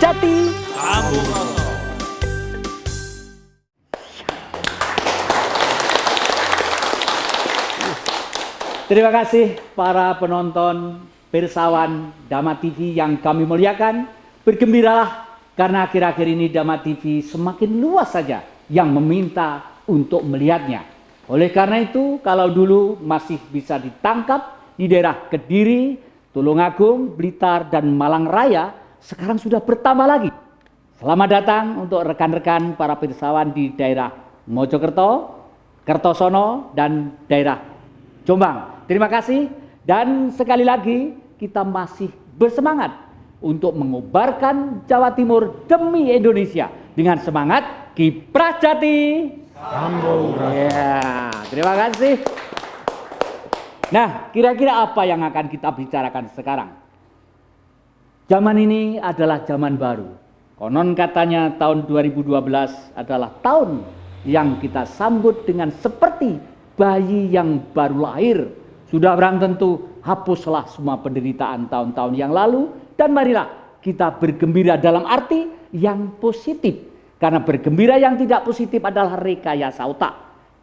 Jati. Sambung Rasa. Terima kasih para penonton pirsawan Dhamma TV yang kami muliakan. Bergembiralah karena akhir-akhir ini Dhamma TV semakin luas saja yang meminta untuk melihatnya. Oleh karena itu, kalau dulu masih bisa ditangkap di daerah Kediri, Tulungagung, Blitar, dan Malang Raya, sekarang sudah bertambah lagi. Selamat datang untuk rekan-rekan para pirsawan di daerah Mojokerto, Kertosono, dan daerah Jombang. Terima kasih, dan sekali lagi kita masih bersemangat untuk mengobarkan Jawa Timur demi Indonesia dengan semangat Kiprah Jati. Sambung Rasa. Ya, terima kasih. Nah, kira-kira apa yang akan kita bicarakan sekarang? Zaman ini adalah zaman baru. Konon katanya tahun 2012 adalah tahun yang kita sambut dengan seperti bayi yang baru lahir. Sudah barang tentu hapuslah semua penderitaan tahun-tahun yang lalu dan marilah kita bergembira dalam arti yang positif. Karena bergembira yang tidak positif adalah rekayasa otak.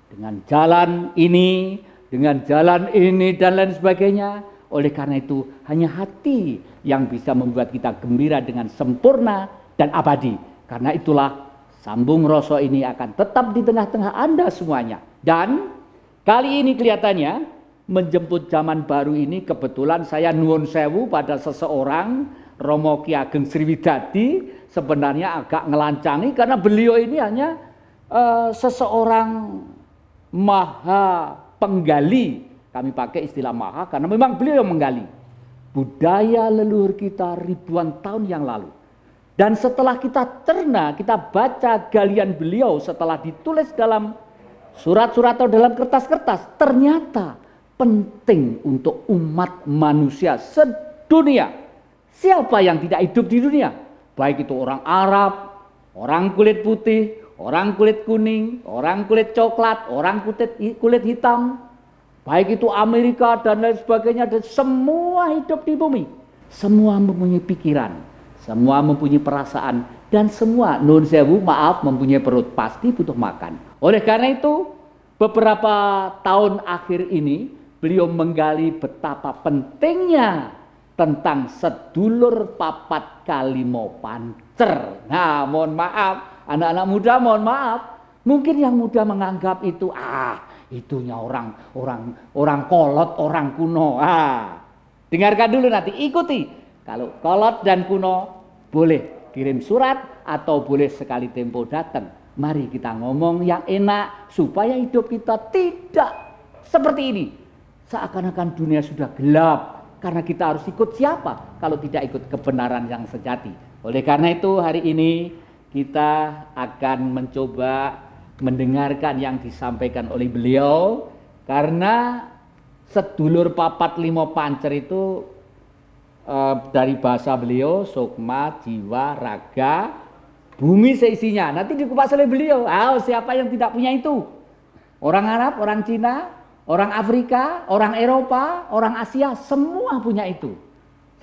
Dengan jalan ini, dan lain sebagainya. Oleh karena itu hanya hati yang bisa membuat kita gembira dengan sempurna dan abadi. Karena itulah Sambung Rasa ini akan tetap di tengah-tengah Anda semuanya. Dan kali ini kelihatannya menjemput zaman baru ini kebetulan saya nuwun sewu pada seseorang, Romo Ki Ageng Sriwidadi, sebenarnya agak ngelancangi karena beliau ini hanya seseorang maha penggali. Kami pakai istilah maha karena memang beliau yang menggali budaya leluhur kita ribuan tahun yang lalu. Dan setelah kita cerna, kita baca galian beliau setelah ditulis dalam surat-surat atau dalam kertas-kertas, ternyata penting untuk umat manusia sedunia. Siapa yang tidak hidup di dunia? Baik itu orang Arab, orang kulit putih, orang kulit kuning, orang kulit coklat, orang kulit hitam, baik itu Amerika dan lain sebagainya, dan semua hidup di bumi. Semua mempunyai pikiran, semua mempunyai perasaan, dan semua nun sewu maaf mempunyai perut, pasti butuh makan. Oleh karena itu beberapa tahun akhir ini beliau menggali betapa pentingnya tentang sedulur papat kalimo pancer. Nah, mohon maaf, anak-anak muda mohon maaf, mungkin yang muda menganggap itu itunya orang kolot, orang kuno. Dengarkan dulu nanti, ikuti. Kalau kolot dan kuno boleh kirim surat atau boleh sekali tempo datang. Mari kita ngomong yang enak supaya hidup kita tidak seperti ini. Seakan-akan dunia sudah gelap. Karena kita harus ikut siapa kalau tidak ikut kebenaran yang sejati. Oleh karena itu hari ini kita akan mencoba mendengarkan yang disampaikan oleh beliau. Karena sedulur papat limo pancer itu dari bahasa beliau sukma, jiwa, raga, bumi seisinya. Nanti dikupas oleh beliau. Siapa yang tidak punya itu? Orang Arab, orang Cina, orang Afrika, orang Eropa, orang Asia, semua punya itu.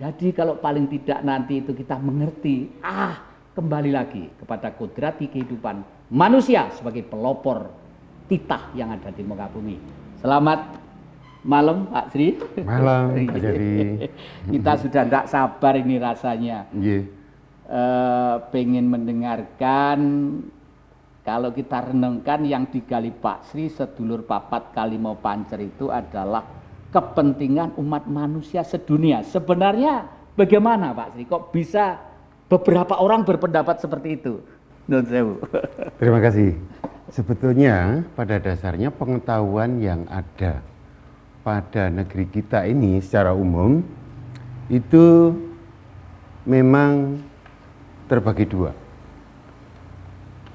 Jadi kalau paling tidak nanti itu kita mengerti, kembali lagi kepada kodrati kehidupan manusia sebagai pelopor titah yang ada di muka bumi. Selamat malam Pak Sri. Malam Pak Jati. Kita sudah tidak sabar ini rasanya. Pengen mendengarkan. Kalau kita renungkan yang digali Pak Sri sedulur papat kalimo pancer itu adalah kepentingan umat manusia sedunia. Sebenarnya bagaimana Pak Sri? Kok bisa beberapa orang berpendapat seperti itu? Nun sewu. Terima kasih. Sebetulnya pada dasarnya pengetahuan yang ada pada negeri kita ini secara umum itu memang terbagi dua.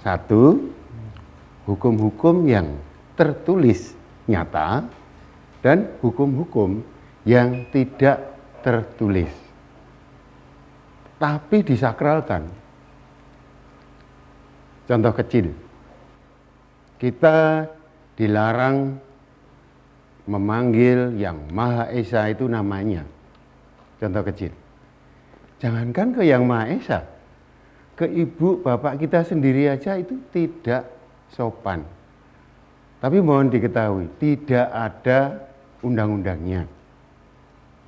Satu, hukum-hukum yang tertulis nyata dan hukum-hukum yang tidak tertulis tapi disakralkan. Contoh kecil, kita dilarang memanggil yang Maha Esa itu namanya. Contoh kecil, jangankan ke yang Maha Esa, ke ibu bapak kita sendiri aja itu tidak sopan. Tapi mohon diketahui, tidak ada undang-undangnya.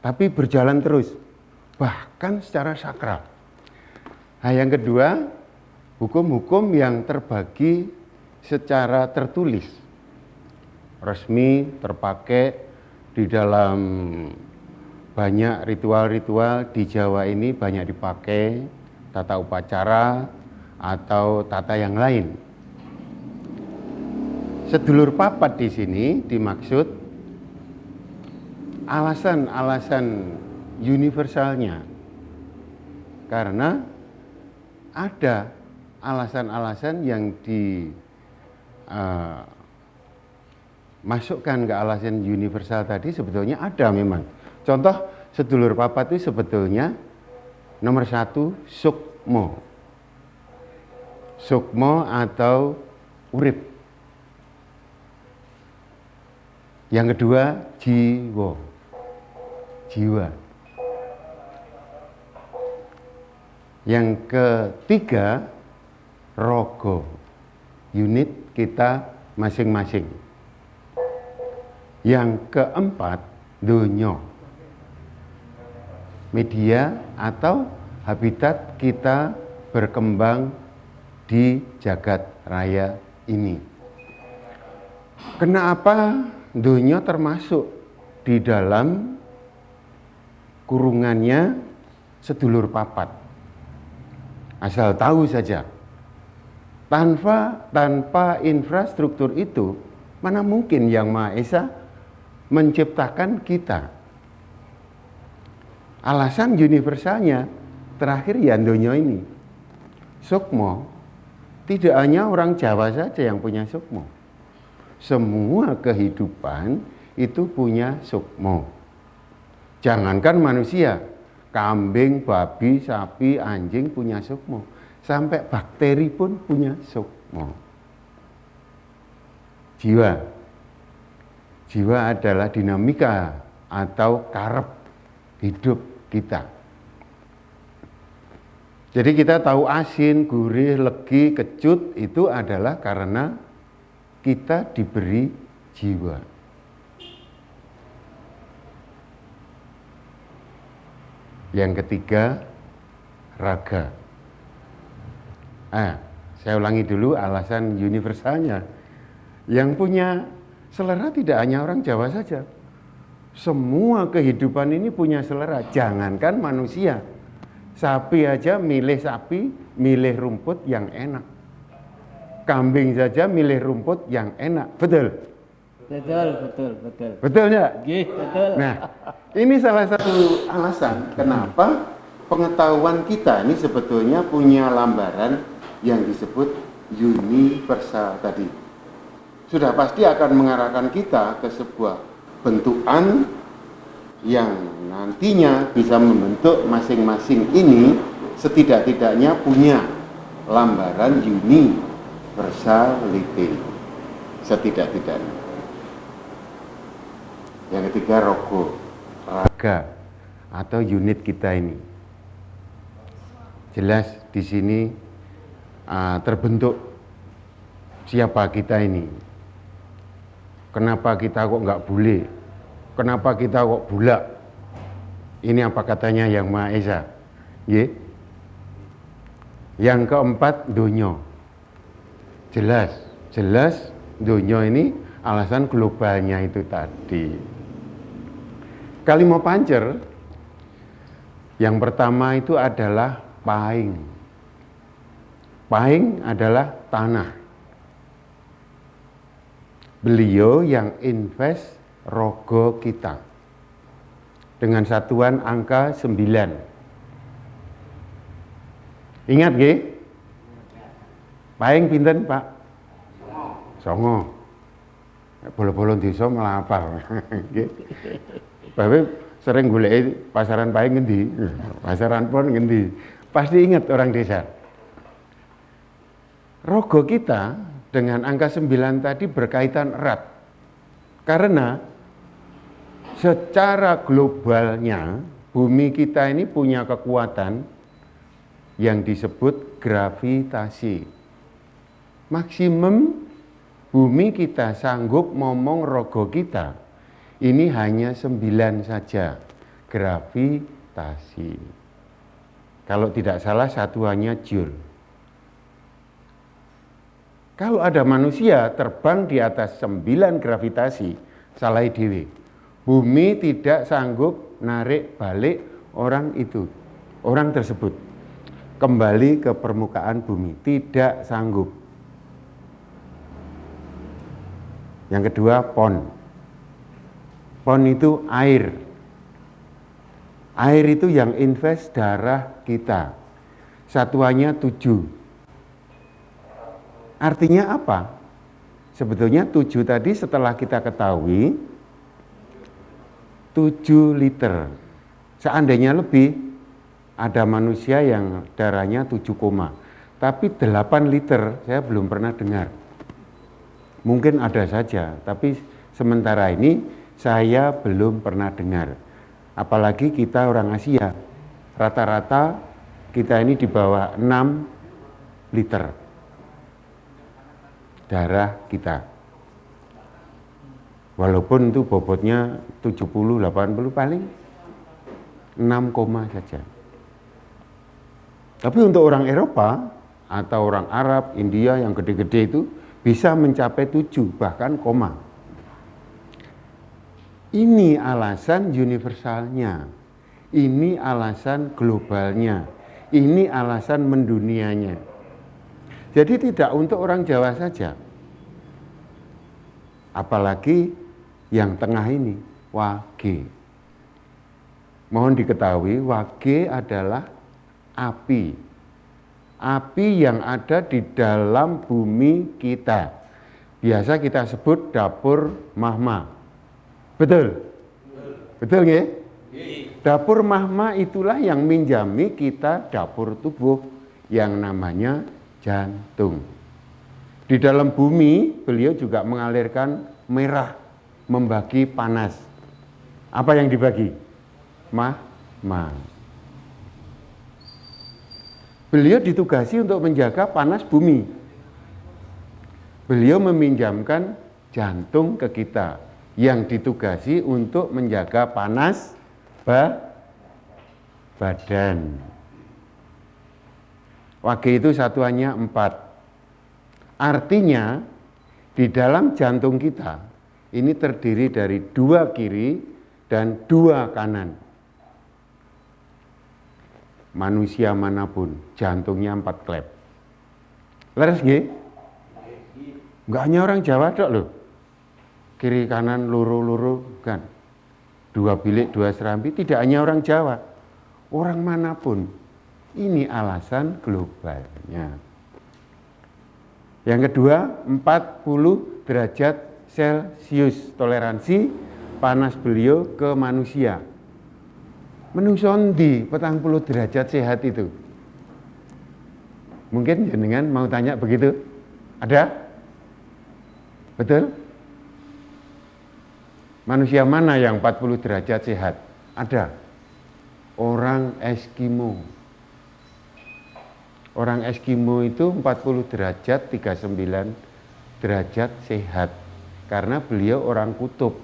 Tapi berjalan terus, bahkan secara sakral. Nah, yang kedua, hukum-hukum yang terbagi secara tertulis. Resmi, terpakai di dalam banyak ritual-ritual di Jawa ini, banyak dipakai, tata upacara atau tata yang lain. Sedulur papat di sini dimaksud alasan-alasan universalnya. Karena ada alasan-alasan yang dimasukkan ke alasan universal tadi sebetulnya ada memang. Contoh sedulur papat itu sebetulnya nomor 1 sukmo. Sukmo atau urip. Yang kedua jiwa. Jiwa. Yang ketiga rogo. Unit kita masing-masing. Yang keempat donya. Media atau habitat kita berkembang di jagat raya ini. Kenapa donya termasuk di dalam kurungannya sedulur papat? Asal tahu saja, tanpa infrastruktur itu, mana mungkin Yang Maha Esa menciptakan kita? Alasan universalnya terakhir ya donya ini. Sukmo, tidak hanya orang Jawa saja yang punya sukmo. Semua kehidupan itu punya sukmo. Jangankan manusia, kambing, babi, sapi, anjing punya sukmo. Sampai bakteri pun punya sukmo. Jiwa. Jiwa adalah dinamika atau karep hidup kita. Jadi kita tahu asin, gurih, legi, kecut itu adalah karena kita diberi jiwa. Yang ketiga, raga. Saya ulangi dulu alasan universalnya. Yang punya selera tidak hanya orang Jawa saja. Semua kehidupan ini punya selera, jangankan manusia. Sapi aja milih sapi, milih rumput yang enak. Kambing saja milih rumput yang enak, betul? Betul. Betul enggak? Betul. Nah, ini salah satu alasan kenapa pengetahuan kita ini sebetulnya punya lambaran yang disebut universal tadi. Sudah pasti akan mengarahkan kita ke sebuah bentukan yang nantinya bisa membentuk masing-masing ini setidak-tidaknya punya lambaran universality setidak-tidaknya. Yang ketiga rogo, raga atau unit kita ini. Jelas di sini terbentuk siapa kita ini. Kenapa kita kok nggak bule? Kenapa kita kok bulak? Ini apa katanya Yang Maha Esa? Yang keempat donya. Jelas donya ini alasan globalnya itu tadi. Kalimo Pancer yang pertama itu adalah paing. Paing adalah tanah. Beliau yang invest rogo kita dengan satuan angka 9. Ingat nggih? Paing pinten, Pak? Songo. Bolo-bolo desa malah hafal. Nggih. Bapak sering goleki pasaran paing ngendi? Pasaran pon ngendi? Pasti ingat orang desa. Rogo kita dengan angka 9 tadi berkaitan erat. Karena secara globalnya bumi kita ini punya kekuatan yang disebut gravitasi. Maksimum bumi kita sanggup momong rogo kita, ini hanya 9 saja, gravitasi. Kalau tidak salah satuannya joule. Kalau ada manusia terbang di atas 9 gravitasi, salah dewe. Bumi tidak sanggup narik balik orang itu, orang tersebut kembali ke permukaan bumi, tidak sanggup. Yang kedua, pon. Pon itu air. Air itu yang invest darah kita. Satuannya 7. Artinya apa? Sebetulnya 7 tadi setelah kita ketahui 7 liter. Seandainya lebih, ada manusia yang darahnya 7, tapi 8 liter saya belum pernah dengar. Mungkin ada saja, tapi sementara ini saya belum pernah dengar. Apalagi kita orang Asia, rata-rata kita ini di bawah 6 liter darah kita. Walaupun itu bobotnya 70-80 paling 6, saja. Tapi untuk orang Eropa atau orang Arab, India yang gede-gede itu bisa mencapai 7 bahkan koma. Ini alasan universalnya, ini alasan globalnya, ini alasan mendunianya. Jadi tidak untuk orang Jawa saja. Apalagi yang tengah ini, Wage. Mohon diketahui, Wage adalah api. Api yang ada di dalam bumi kita. Biasa kita sebut dapur magma. Betul? Betul nggih? Dapur magma itulah yang minjami kita dapur tubuh yang namanya jantung. Di dalam bumi, beliau juga mengalirkan merah, membagi panas. Apa yang dibagi? Magma. Beliau ditugasi untuk menjaga panas bumi. Beliau meminjamkan jantung ke kita, yang ditugasi untuk menjaga panas badan. Wage itu satuannya 4. Artinya di dalam jantung kita ini terdiri dari 2 kiri dan 2 kanan. Manusia manapun jantungnya 4 klep. Leres nggih? Enggak hanya orang Jawa dok loh. Kiri kanan luru-luru kan. 2 bilik 2 serambi, tidak hanya orang Jawa. Orang manapun. Ini alasan globalnya. Yang kedua, 40 derajat Celcius toleransi panas beliau ke manusia. Menungso ndi 40 derajat sehat itu? Mungkin jenengan mau tanya begitu? Ada? Betul? Manusia mana yang 40 derajat sehat? Ada. Orang Eskimo. Orang Eskimo itu 40 derajat 39 derajat sehat. Karena beliau orang kutub.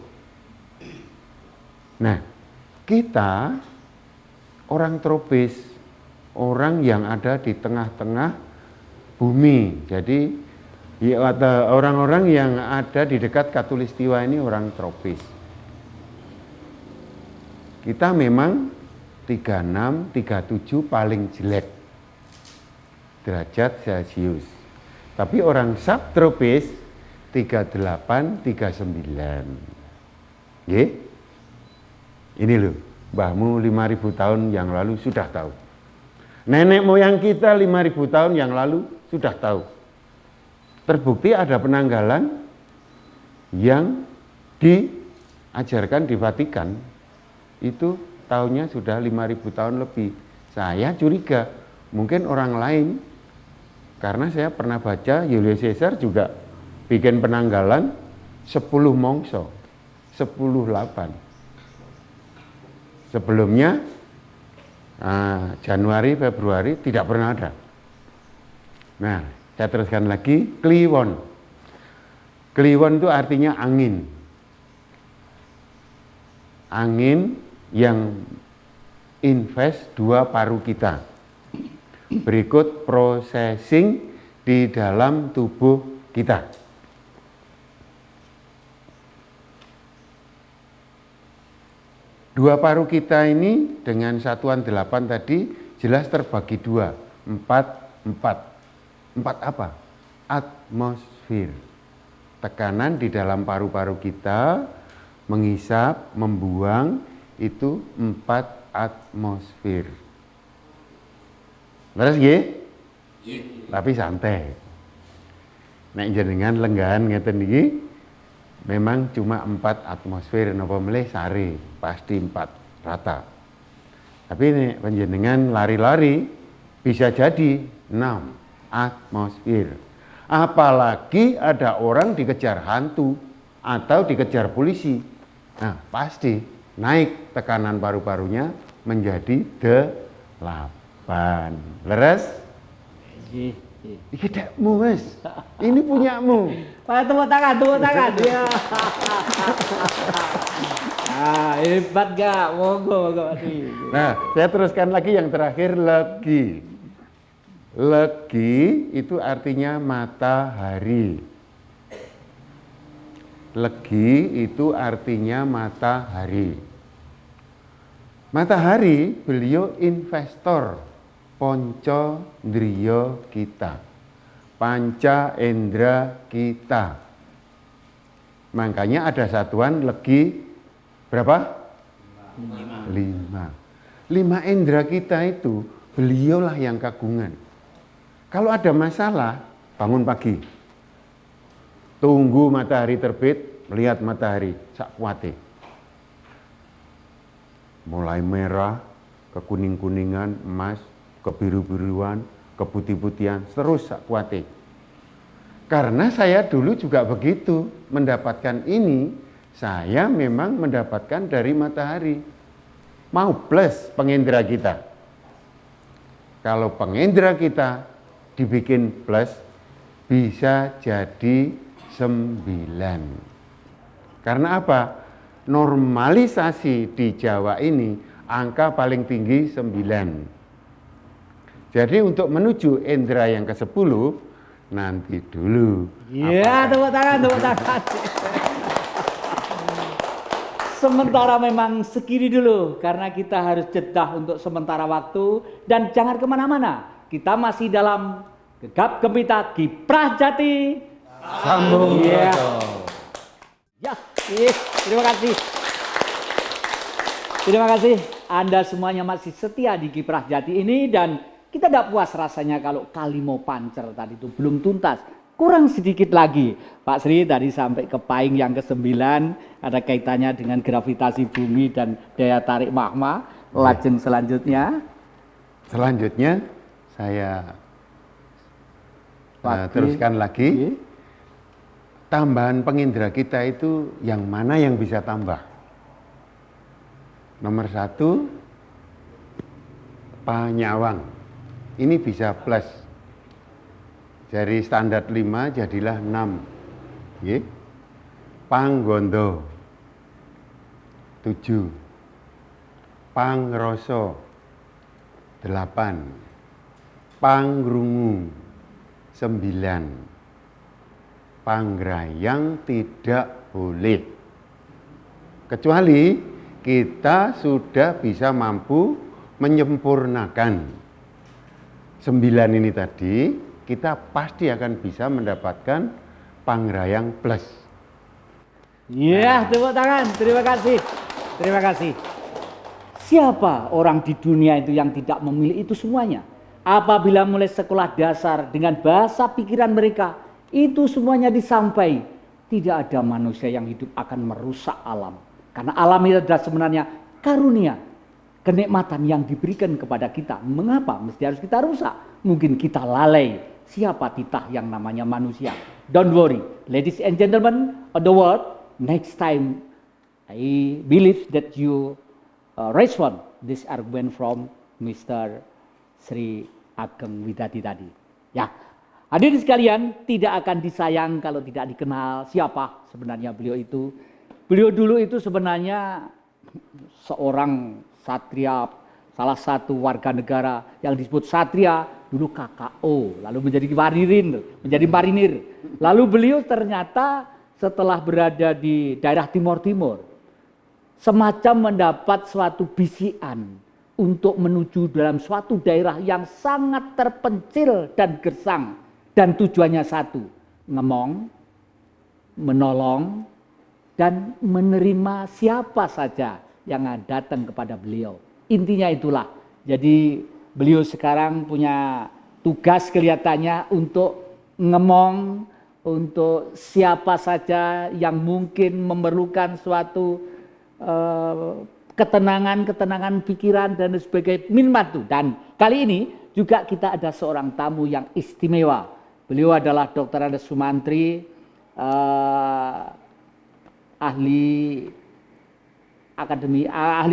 Nah, kita orang tropis, orang yang ada di tengah-tengah bumi. Jadi orang-orang yang ada di dekat Katulistiwa ini orang tropis. Kita memang 36, 37 paling jelek derajat Celcius. Tapi orang subtropis 38, 39. Nggih? Ini loh, mbahmu 5.000 tahun yang lalu sudah tahu. Nenek moyang kita 5.000 tahun yang lalu sudah tahu. Terbukti ada penanggalan yang diajarkan di Vatikan. Itu tahunnya sudah 5.000 tahun lebih. Saya curiga, mungkin orang lain. Karena saya pernah baca Julius Caesar juga bikin penanggalan 10 mongso, 10/8. Sebelumnya Januari, Februari tidak pernah ada. Nah, saya teruskan lagi, kliwon. Kliwon itu artinya angin. Angin yang invest dua paru kita. Berikut processing di dalam tubuh kita. Dua paru kita ini dengan satuan 8 tadi jelas terbagi dua. 4 apa? Atmosfer. Tekanan di dalam paru-paru kita menghisap, membuang itu 4 atmosfer. Terus nggih? Tapi santai. Nek jenengan lenggahan ngeten iki memang cuma 4 atmosfer napa melih sare, pasti 4 rata. Tapi nek panjenengan lari-lari bisa jadi 6 atmosfer. Apalagi ada orang dikejar hantu atau dikejar polisi. Nah, pasti naik tekanan paru-parunya menjadi 8. Leres? Iki dekmu, Mas. Ini punyamu. Pak, tepuk tangan, tepuk tangan. Ya. Hebat gak? Monggo. Nah, saya teruskan lagi yang terakhir, legi. Legi itu artinya matahari. Legi itu artinya matahari. Matahari beliau investor ponco ndriya kita, panca indera kita. Makanya ada satuan legi berapa? 5. 5 indera kita itu beliaulah yang kagungan. Kalau ada masalah, bangun pagi, tunggu matahari terbit, melihat matahari sak kuate. Mulai merah, ke kuning-kuningan, emas, ke biru-biruan, ke putih-putihan, terus sak kuate. Karena saya dulu juga begitu, mendapatkan ini, saya memang mendapatkan dari matahari. Mau plus pengendera kita. Kalau pengendera kita dibikin plus, bisa jadi 9. Karena apa? Normalisasi di Jawa ini angka paling tinggi 9. Jadi untuk menuju indera yang ke-10 nanti dulu. Iya, tepuk tangan. Sementara memang segini dulu karena kita harus jeda untuk sementara waktu dan jangan kemana-mana. Kita masih dalam Gegap Gempita Kiprah Jati. Sambung. Ya. Terima kasih. Terima kasih Anda semuanya masih setia di Kiprah Jati ini dan kita tidak puas rasanya kalau Kalimo Pancer tadi itu belum tuntas. Kurang sedikit lagi. Pak Sri tadi sampai ke paing yang ke-9 ada kaitannya dengan gravitasi bumi dan daya tarik magma. Lajeng selanjutnya saya teruskan lagi. Tambahan pengendera kita itu yang mana yang bisa tambah? Nomor 1, panyawang. Ini bisa plus. Dari standar 5 jadilah 6. Nggih. Panggondo 7. Pangrasa 8. Pangrungu 9. Panggrayang tidak boleh. Kecuali kita sudah bisa mampu menyempurnakan 9 ini tadi, kita pasti akan bisa mendapatkan Panggrayang plus. Iya, tepuk tangan. Terima kasih. Terima kasih. Siapa orang di dunia itu yang tidak memilih itu semuanya? Apabila mulai sekolah dasar dengan bahasa pikiran mereka, itu semuanya disampaikan. Tidak ada manusia yang hidup akan merusak alam. Karena alam itu adalah sebenarnya karunia, kenikmatan yang diberikan kepada kita. Mengapa mesti harus kita rusak? Mungkin kita lalai. Siapa titah yang namanya manusia? Don't worry, ladies and gentlemen of the world, next time I believe that you respond this argument from Mr. Sri Ageng Widadi tadi. Ya, hadirin sekalian, tidak akan disayang kalau tidak dikenal siapa sebenarnya beliau itu. Beliau dulu itu sebenarnya seorang satria, salah satu warga negara yang disebut satria, dulu KKO, lalu menjadi marinir. Lalu beliau ternyata setelah berada di daerah Timur Timur, semacam mendapat suatu bisikan untuk menuju dalam suatu daerah yang sangat terpencil dan gersang, dan tujuannya satu, ngemong, menolong, dan menerima siapa saja yang datang kepada beliau. Intinya itulah. Jadi beliau sekarang punya tugas kelihatannya untuk ngemong, untuk siapa saja yang mungkin memerlukan suatu ketenangan pikiran dan sebagainya, minmatu. Dan kali ini juga kita ada seorang tamu yang istimewa. Beliau adalah Dr. Andes Sumantri, ahli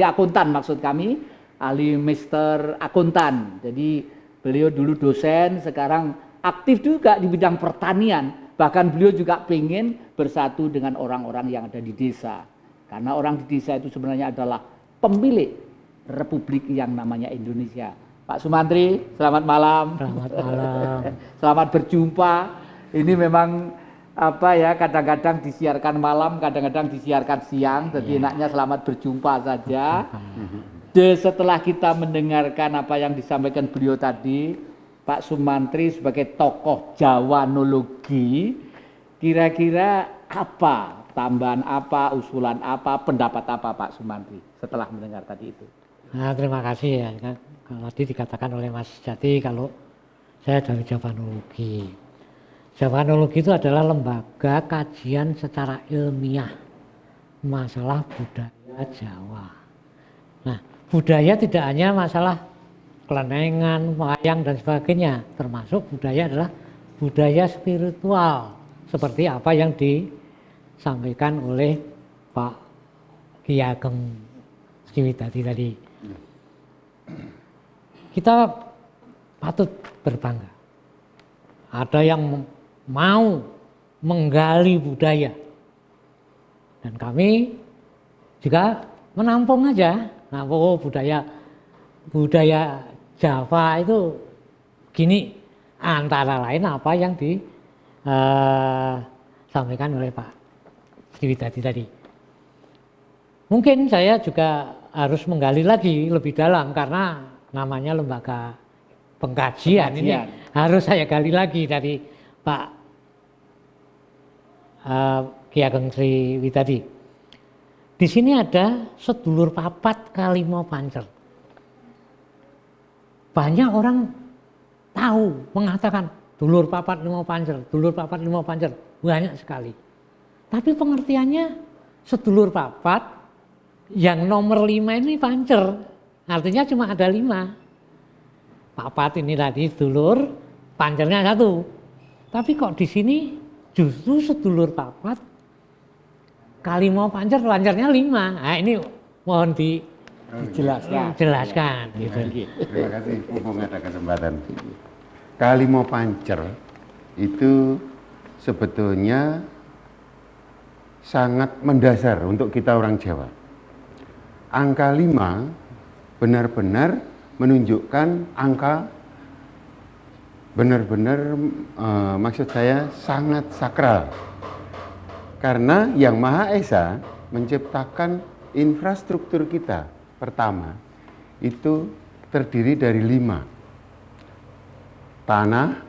akuntan maksud kami, ahli Mister Akuntan. Jadi beliau dulu dosen, sekarang aktif juga di bidang pertanian. Bahkan beliau juga ingin bersatu dengan orang-orang yang ada di desa. Karena orang di desa itu sebenarnya adalah pemilik Republik yang namanya Indonesia. Pak Sumantri, selamat malam. Selamat malam. Selamat berjumpa. Ini memang kadang-kadang disiarkan malam, kadang-kadang disiarkan siang. Jadi enaknya selamat berjumpa saja. Setelah kita mendengarkan apa yang disampaikan beliau tadi, Pak Sumantri sebagai tokoh Jawanologi, kira-kira apa tambahan apa, usulan apa, pendapat apa Pak Sumantri setelah mendengar tadi itu? Nah, terima kasih ya. Kalau tadi dikatakan oleh Mas Jati kalau saya dari Javanologi. Javanologi itu adalah lembaga kajian secara ilmiah masalah budaya Jawa. Nah, budaya tidak hanya masalah kelenengan, wayang dan sebagainya, termasuk budaya adalah budaya spiritual seperti apa yang disampaikan oleh Pak Ki Ageng Sriwidadi tadi. Kita patut berbangga. Ada yang mau menggali budaya. Dan kami juga menampung aja. Nampung budaya Jawa itu gini, antara lain apa yang disampaikan oleh Pak Sriwidadi tadi. Mungkin saya juga harus menggali lagi lebih dalam karena namanya lembaga pengkajian. Ini harus saya gali lagi dari Pak Ki Ageng Sriwidadi. Di sini ada sedulur papat Kalimo Pancer. Banyak orang tahu mengatakan dulur papat limo pancer, dulur papat limo pancer, banyak sekali. Tapi pengertiannya sedulur papat yang nomor 5 ini pancer, artinya cuma ada 5. Papat ini tadi sedulur, pancernya 1. Tapi kok di sini justru sedulur papat kalimo pancer, pancernya 5. Nah ini mohon dijelaskan. Gitu. Terima kasih, mumpung ada kesempatan. Kalimo pancer itu sebetulnya sangat mendasar untuk kita orang Jawa. Angka 5 benar-benar menunjukkan angka benar-benar maksud saya sangat sakral. Karena Yang Maha Esa menciptakan infrastruktur kita. Pertama, itu terdiri dari 5. Tanah,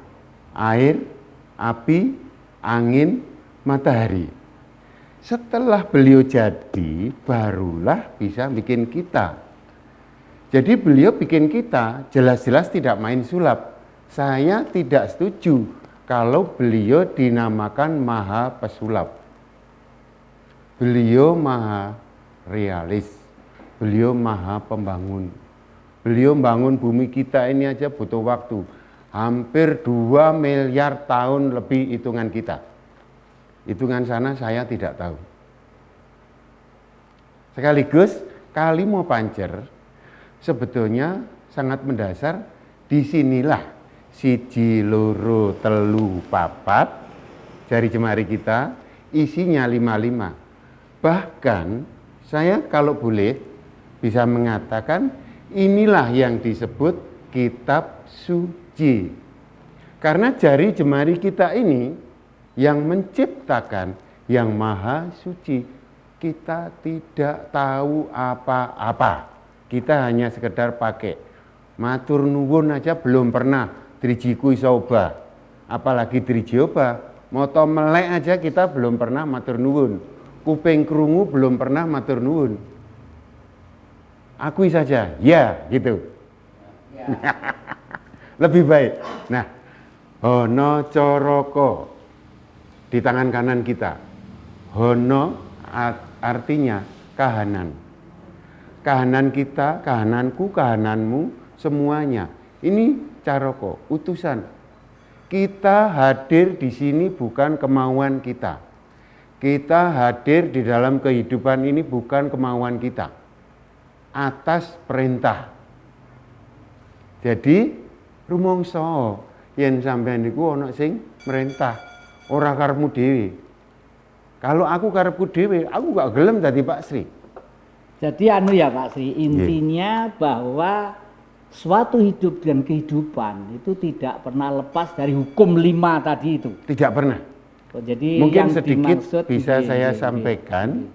air, api, angin, matahari. Setelah beliau jadi, barulah bisa bikin kita. Jadi beliau bikin kita, jelas-jelas tidak main sulap. Saya tidak setuju kalau beliau dinamakan maha pesulap. Beliau maha realis, beliau maha pembangun. Beliau bangun bumi kita ini aja butuh waktu. Hampir 2 miliar tahun lebih hitungan kita. Hitungan sana saya tidak tahu. Sekaligus Kalimo Pancer sebetulnya sangat mendasar. Disinilah siji loro telu papat jari jemari kita isinya 55. Bahkan saya kalau boleh bisa mengatakan inilah yang disebut kitab suci. Karena jari jemari kita ini yang menciptakan yang maha suci. Kita tidak tahu apa-apa. Kita hanya sekedar pakai. Matur nuwun aja belum pernah drijiku iso obah. Apalagi driji obah. Moto melek aja kita belum pernah matur nuwun. Kuping krungu belum pernah matur nuwun. Akui saja, ya gitu. Ya. Lebih baik. Nah, hono coroko di tangan kanan kita. Hono artinya kahanan. Kahanan kita, kahananku, kahananmu, semuanya. Ini caroko, utusan. Kita hadir di sini bukan kemauan kita. Kita hadir di dalam kehidupan ini bukan kemauan kita. Atas perintah. Jadi rumangsa yen sampean niku ana sing merintah, ora karepmu dhewe. Kalau aku karepku dhewe, aku gak gelem dadi Pak Sri. Jadi ya Pak Sri, intinya bahwa suatu hidup dan kehidupan itu tidak pernah lepas dari hukum 5 tadi itu. Tidak pernah. Jadi mungkin yang sedikit dimaksud, bisa saya sampaikan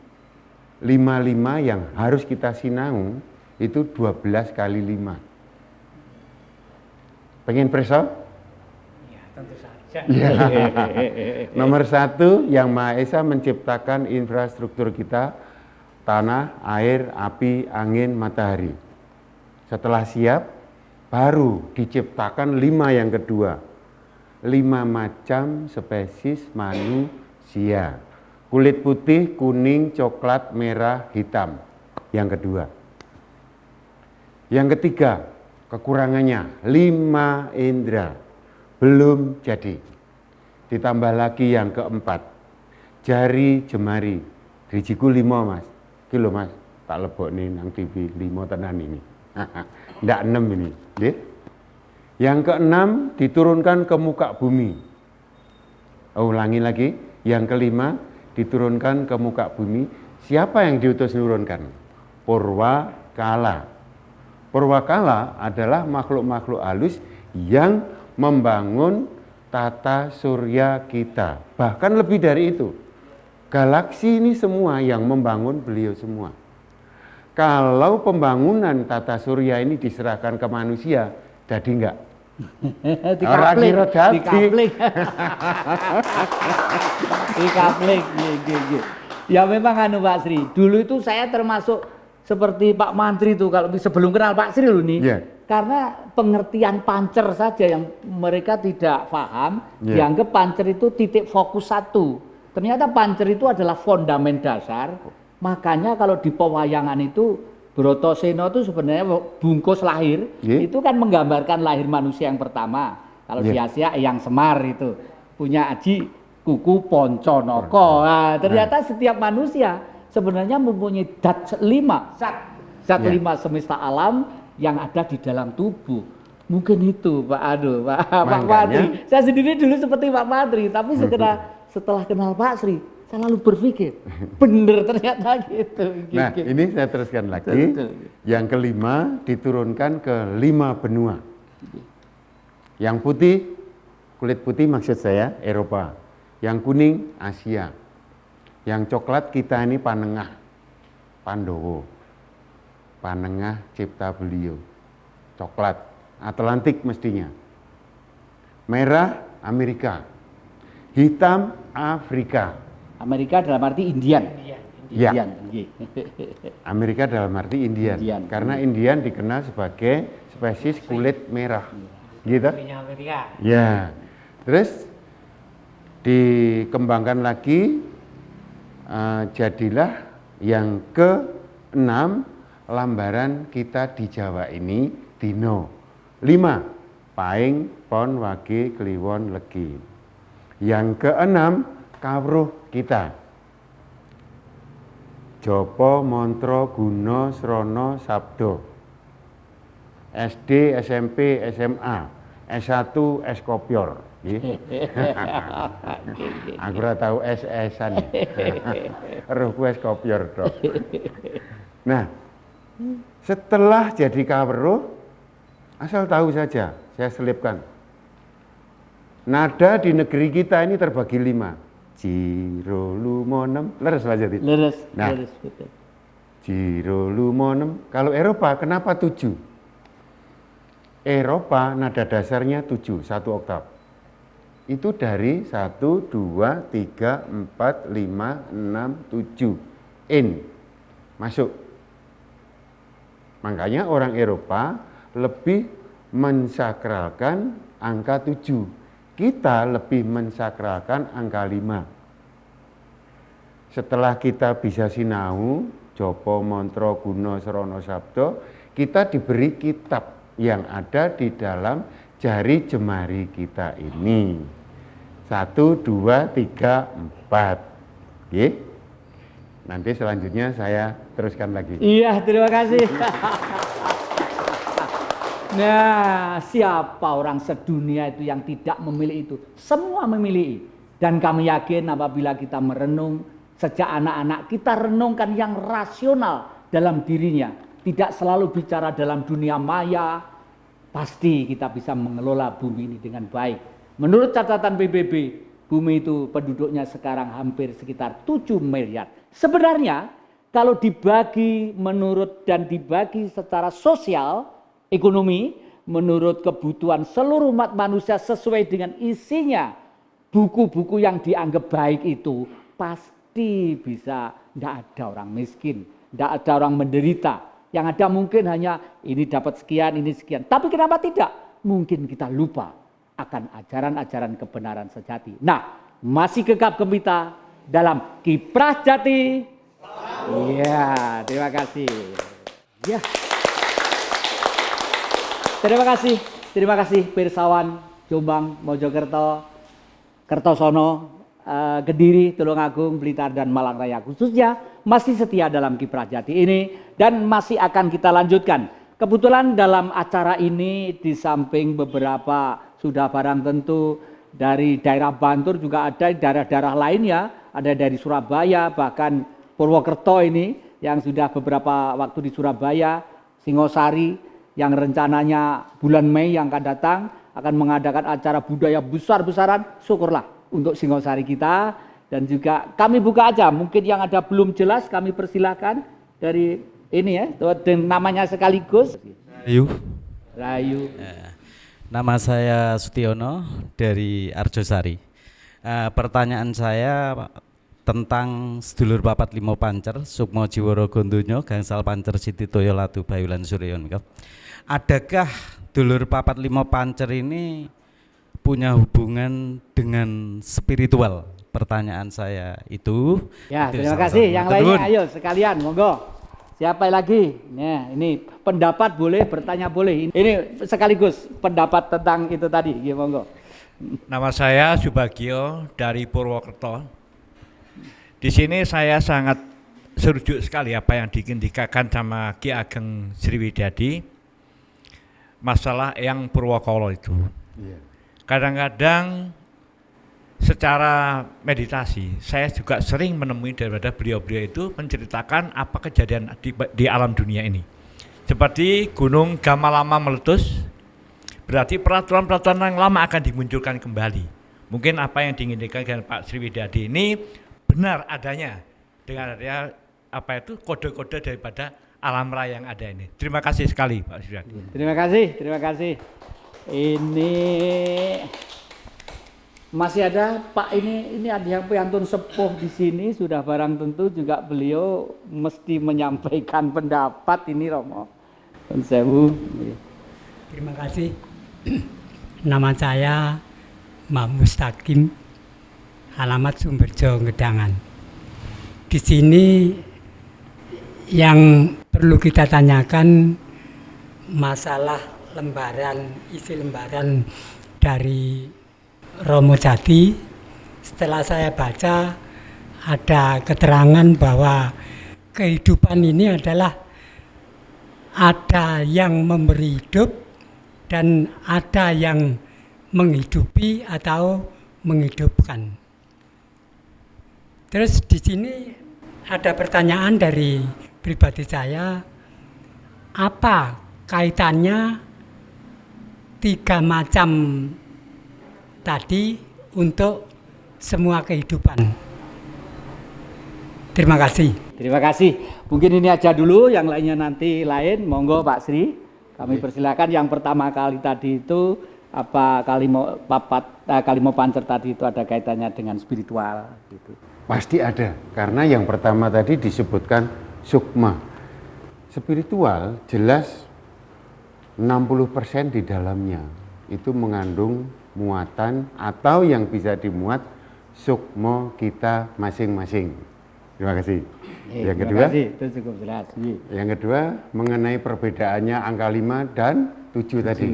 55 yang harus kita sinau itu 12 kali 5. Pengen preso? Ya, tentu saja. Ya. Nomor 1, Yang Maha Esa menciptakan infrastruktur kita, tanah, air, api, angin, matahari. Setelah siap, baru diciptakan 5 yang kedua. 5 macam spesies manusia. Kulit putih, kuning, coklat, merah, hitam. Yang kedua. Yang ketiga, kekurangannya 5 indera. Belum jadi. Ditambah lagi yang keempat, jari jemari. Drijiku 5 mas. Kilo mas, tak lebok nih nang TV 5 tenan ini. Ndak 6 ini. Nggih. Yang keenam diturunkan ke muka bumi. Ulangi lagi. Yang kelima diturunkan ke muka bumi. Siapa yang diutus menurunkan? Purwakala. Purwakala adalah makhluk-makhluk halus yang membangun tata surya kita. Bahkan lebih dari itu. Galaksi ini semua yang membangun beliau semua. Kalau pembangunan tata surya ini diserahkan ke manusia, jadi enggak? Dikapling. Dikapling. Ya memang Pak Sri. Dulu itu saya termasuk seperti Pak Mantri itu kalau sebelum kenal Pak Sri loh nih. Yeah. Karena pengertian pancer saja yang mereka tidak paham, dianggap pancer itu titik fokus satu. Ternyata pancer itu adalah fondamen dasar. Makanya kalau di pewayangan itu Brotoseno itu sebenarnya bungkus lahir, itu kan menggambarkan lahir manusia yang pertama. Kalau di Asia yang Semar itu punya Aji Kuku Ponconoko. Nah, ternyata setiap manusia sebenarnya mempunyai zat 5, zat 5 semesta alam yang ada di dalam tubuh. Mungkin itu Pak Patri. Saya sendiri dulu seperti Pak Patri, tapi setelah kenal Pak Sri, saya lalu berpikir, bener ternyata gitu. Nah, ini saya teruskan lagi. Yang kelima diturunkan ke 5 benua. Yang putih, kulit putih maksud saya Eropa. Yang kuning Asia. Yang coklat kita ini Panengah, Pandowo. Panengah cipta beliau. Coklat, Atlantik mestinya. Merah Amerika. Hitam Afrika. Amerika dalam arti Indian. Ya. Amerika dalam arti Indian. Karena Indian dikenal sebagai spesies kulit merah. Gitu? Amerika. Ya. Terus dikembangkan lagi, jadilah yang ke-6 lambaran kita di Jawa ini dino. 5 Paing, Pon, Wage, Kliwon, Legi. Yang ke-6 kawruh kita. Jopo, Montro, Guno, Srono, Sabdo. SD, SMP, SMA, S1, es kopior. Aku ora tahu es-esan. Rohku es kopior tok. Nah, setelah jadi kaweruh, asal tahu saja, saya selipkan. Nada di negeri kita ini terbagi 5. Jiro lumonem, leres Pak Jati? Leres, Nah, leres, betul. Jiro lumonem. Kalau Eropa kenapa 7? Eropa nada dasarnya 7, 1 oktav. Itu dari 1, 2, 3, 4, 5, 6, 7. In. Masuk. Makanya orang Eropa lebih mensakralkan angka 7. Kita lebih mensakralkan angka 5. Setelah kita bisa sinau, Jopo, Montro, Guno, Serono, Sabdo, kita diberi kitab yang ada di dalam jari jemari kita ini. 1, 2, 3, 4. Oke? Nanti selanjutnya saya teruskan lagi. Iya, terima kasih. Nah, siapa orang sedunia itu yang tidak memilih itu? Semua memilih. Dan kami yakin apabila kita merenung, sejak anak-anak kita renungkan yang rasional dalam dirinya. Tidak selalu bicara dalam dunia maya, pasti kita bisa mengelola bumi ini dengan baik. Menurut catatan PBB, bumi itu penduduknya sekarang hampir sekitar 7 miliar. Sebenarnya kalau dibagi menurut dan dibagi secara sosial, ekonomi, menurut kebutuhan seluruh umat manusia sesuai dengan isinya, buku-buku yang dianggap baik itu pasti bisa, tidak ada orang miskin, tidak ada orang menderita. Yang ada mungkin hanya ini dapat sekian, ini sekian. Tapi kenapa tidak? Mungkin kita lupa akan ajaran-ajaran kebenaran sejati. Nah, masih gegap gempita dalam Kiprah Jati. Iya, terima kasih. Ya. Terima kasih pirsawan Jombang, Mojokerto, Kertosono, Kediri, Tulungagung, Blitar dan Malang Raya khususnya masih setia dalam Kiprah Jati ini dan masih akan kita lanjutkan. Kebetulan dalam acara ini di samping beberapa sudah barang tentu dari daerah Bantul juga ada daerah-daerah lainnya, ada dari Surabaya bahkan Purwokerto ini yang sudah beberapa waktu di Surabaya, Singosari yang rencananya bulan Mei yang akan datang akan mengadakan acara budaya besar-besaran. Syukurlah untuk Singosari kita. Dan juga kami buka aja, mungkin yang ada belum jelas kami persilahkan dari ini ya, namanya sekaligus. Rayu. Nama saya Sutiono dari Arjosari. Pertanyaan saya tentang sedulur papat limo pancer, Sukmo Jiworo Gondonyo, Gangsal Pancer Siti Toyo Latu Bayulan Suryon. Adakah dulur papat limo pancer ini punya hubungan dengan spiritual? Pertanyaan saya itu. Ya, terima kasih. Yang lainnya ayo sekalian, monggo. Siapa lagi? Nah, ini pendapat boleh, bertanya boleh. Ini sekaligus pendapat tentang itu tadi. Ya, monggo. Nama saya Subagio dari Purwokerto. Di sini saya sangat serujuk sekali apa yang dikindikakan sama Ki Ageng Sriwidadi. Masalah yang Purwokolo itu. Kadang-kadang secara meditasi, saya juga sering menemui daripada beliau-beliau itu menceritakan apa kejadian di alam dunia ini. Seperti gunung Gamalama meletus, berarti peraturan-peraturan yang lama akan dimunculkan kembali. Mungkin apa yang diinginkan dengan Pak Sriwidadi ini benar adanya dengan adanya apa itu kode-kode daripada alam raya yang ada ini. Terima kasih sekali Pak Sriwidadi. Terima kasih. Ini masih ada Pak, ini ada yang piantun sepuh di sini sudah barang tentu juga beliau mesti menyampaikan pendapat ini Romo. Sewu. Terima kasih. Nama saya Mbak Mustaqim, alamat Sumberjo Gedangan. Di sini yang perlu kita tanyakan masalah isi lembaran dari Romo Jati. Setelah saya baca ada keterangan bahwa kehidupan ini adalah ada yang memberi hidup dan ada yang menghidupi atau menghidupkan. Terus di sini ada pertanyaan dari pribadi saya, apa kaitannya 3 macam tadi untuk semua kehidupan? Terima kasih. Terima kasih. Mungkin ini aja dulu, yang lainnya nanti lain. Monggo Pak Sri, kami persilakan. Yang pertama kali tadi itu apa Kalimo Pancer tadi itu ada kaitannya dengan spiritual gitu. Pasti ada, karena yang pertama tadi disebutkan sukma. Spiritual jelas 60% di dalamnya itu mengandung muatan atau yang bisa dimuat sukma kita masing-masing. Terima kasih. Yang kedua, terima kasih. Itu cukup jelas. Yang kedua mengenai perbedaannya angka 5 dan 7 tadi.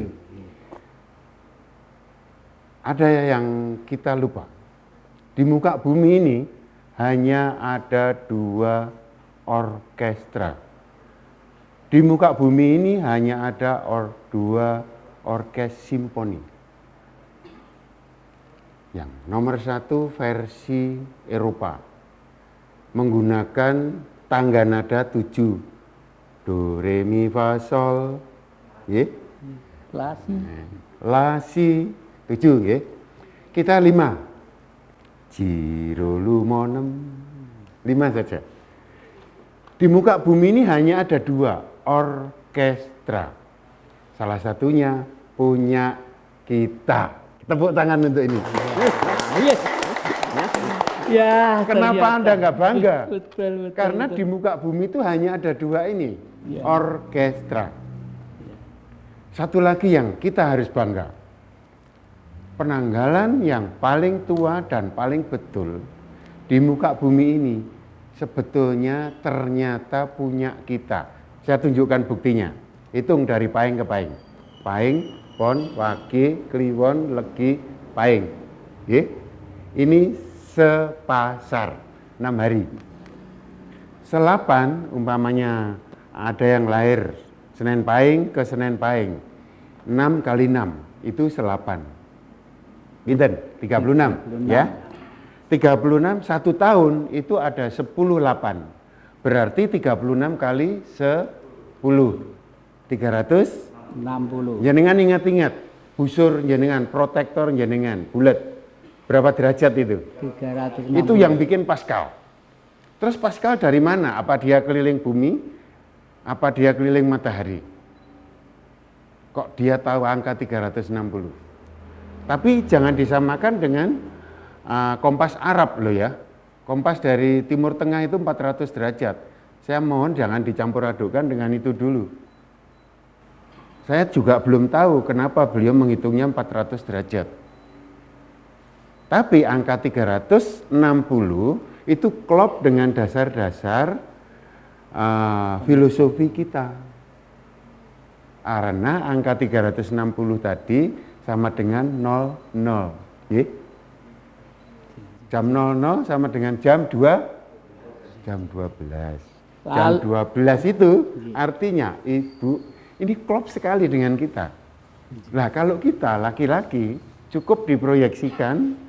Ada yang kita lupa. Di muka bumi ini hanya ada 2 orkestra. Di muka bumi ini hanya ada 2 orkes simfoni. Yang nomor 1 versi Eropa menggunakan tangga nada 7, do re mi fa sol, la si 7, kita 5, jiro lu monem, 5 saja. Di muka bumi ini hanya ada 2 orkestra, salah satunya punya kita. Tepuk tangan untuk ini. Yes. Ya, kenapa Anda nggak bangga? Betul, Karena betul. di muka bumi itu hanya ada 2 ini, orkestra. Satu lagi yang kita harus bangga, penanggalan yang paling tua dan paling betul di muka bumi ini sebetulnya ternyata punya kita. Saya tunjukkan buktinya. Hitung dari paing ke paing. Paing, pon, wage, kliwon, legi, paing. Ini sepasar 6 hari. Selapan umpamanya ada yang lahir Senin Pahing ke Senin Pahing, 6 kali 6 itu selapan. Pinten? 36 ya. 36 1 tahun itu ada 10 8. Berarti 36 kali 10 360. Jenengan ingat-ingat, busur jenengan, protektor jenengan, bulat. Berapa derajat itu? 360. Itu yang bikin Pascal. Terus Pascal dari mana? Apa dia keliling bumi? Apa dia keliling matahari? Kok dia tahu angka 360? Tapi jangan disamakan dengan kompas Arab loh ya. Kompas dari Timur Tengah itu 400 derajat. Saya mohon jangan dicampur adukan dengan itu dulu. Saya juga belum tahu kenapa beliau menghitungnya 400 derajat. Tapi angka 360 itu klop dengan dasar-dasar filosofi kita. Karena angka 360 tadi sama dengan 00. Jam 00 sama dengan jam 2, jam 12. Jam 12 itu artinya Ibu, ini klop sekali dengan kita. Nah kalau kita laki-laki cukup diproyeksikan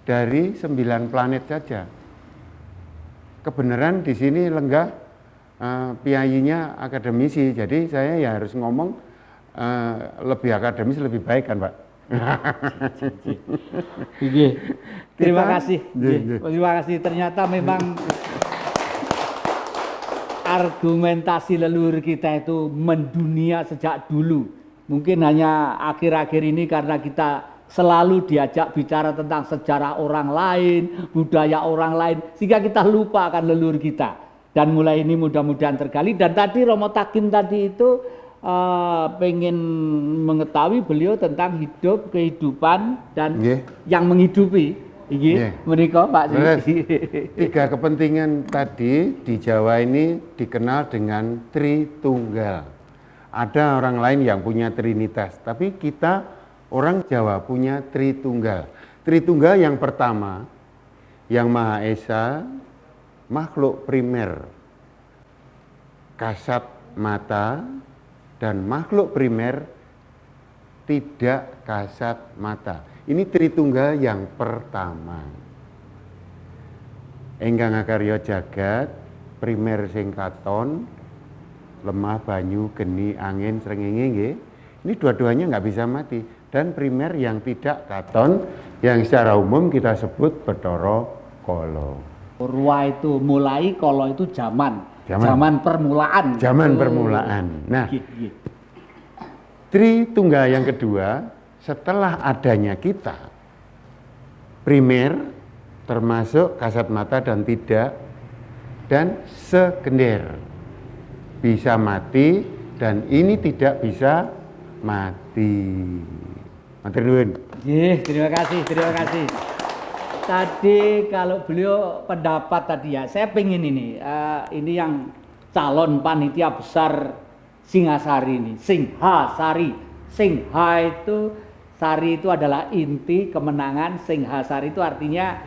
dari 9 planet saja. Kebenaran di sini lenggah piayinya akademisi, jadi saya ya harus ngomong lebih akademis lebih baik kan Pak. Terima kasih. Terima kasih. Ternyata memang argumentasi leluhur kita itu mendunia sejak dulu. Mungkin hanya akhir-akhir ini karena kita selalu diajak bicara tentang sejarah orang lain, budaya orang lain, sehingga kita lupa akan leluhur kita. Dan mulai ini mudah-mudahan tergali. Dan tadi Romo Takim tadi itu pengen mengetahui beliau tentang hidup, kehidupan, dan yang menghidupi. Mereka Pak. 3 kepentingan tadi di Jawa ini dikenal dengan Tritunggal. Ada orang lain yang punya Trinitas, tapi kita orang Jawa punya Tritunggal. Tritunggal yang pertama, yang Maha Esa, makhluk primer, kasat mata, dan makhluk primer tidak kasat mata. Ini Tritunggal yang pertama. Ingkang ngakarya jagat, primer sing katon, lemah, banyu, geni, angin, srengenge nggih. Ini dua-duanya nggak bisa mati. Dan primer yang tidak katon, yang secara umum kita sebut Bathara Kala. Purwa itu mulai, Kala itu zaman permulaan. Zaman permulaan. Nah, Tritunggal yang kedua, setelah adanya kita, primer termasuk kasat mata dan tidak, dan sekender, bisa mati dan ini tidak bisa mati. Matur nuwun. Terima kasih. Tadi kalau beliau pendapat tadi ya, saya pengen ini yang calon panitia besar Singhasari ini, Singhasari. Singha itu, sari itu adalah inti kemenangan, Singhasari itu artinya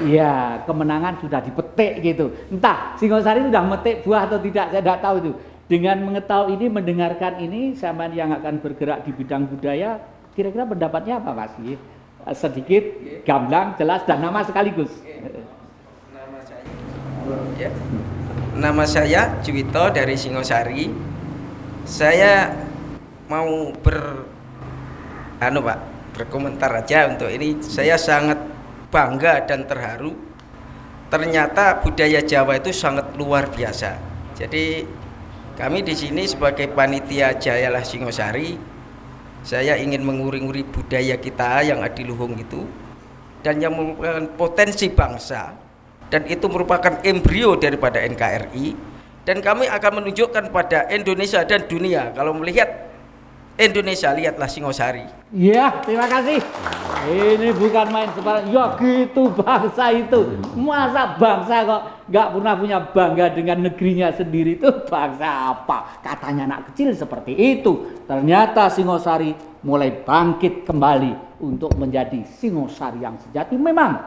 ya kemenangan sudah dipetik gitu. Entah Singhasari sudah memetik buah atau tidak, saya tidak tahu itu. Dengan mengetahui ini, mendengarkan ini, sama yang akan bergerak di bidang budaya, kira-kira pendapatnya apa Mas? Sedikit, gamblang, jelas, dan nama sekaligus. Nama saya Juwito dari Singhasari. Saya mau berkomentar aja untuk ini. Saya sangat bangga dan terharu. Ternyata budaya Jawa itu sangat luar biasa. Jadi kami di sini sebagai panitia Jayalah Singhasari, saya ingin menguri-nguri budaya kita yang adiluhung itu dan yang merupakan potensi bangsa, dan itu merupakan embrio daripada NKRI, dan kami akan menunjukkan pada Indonesia dan dunia, kalau melihat Indonesia, lihatlah Singhasari. Ya, terima kasih. Ini bukan main sembarang. Ya gitu bangsa itu. Masa bangsa kok nggak pernah punya bangga dengan negerinya sendiri, itu bangsa apa? Katanya anak kecil seperti itu. Ternyata Singhasari mulai bangkit kembali untuk menjadi Singhasari yang sejati. Memang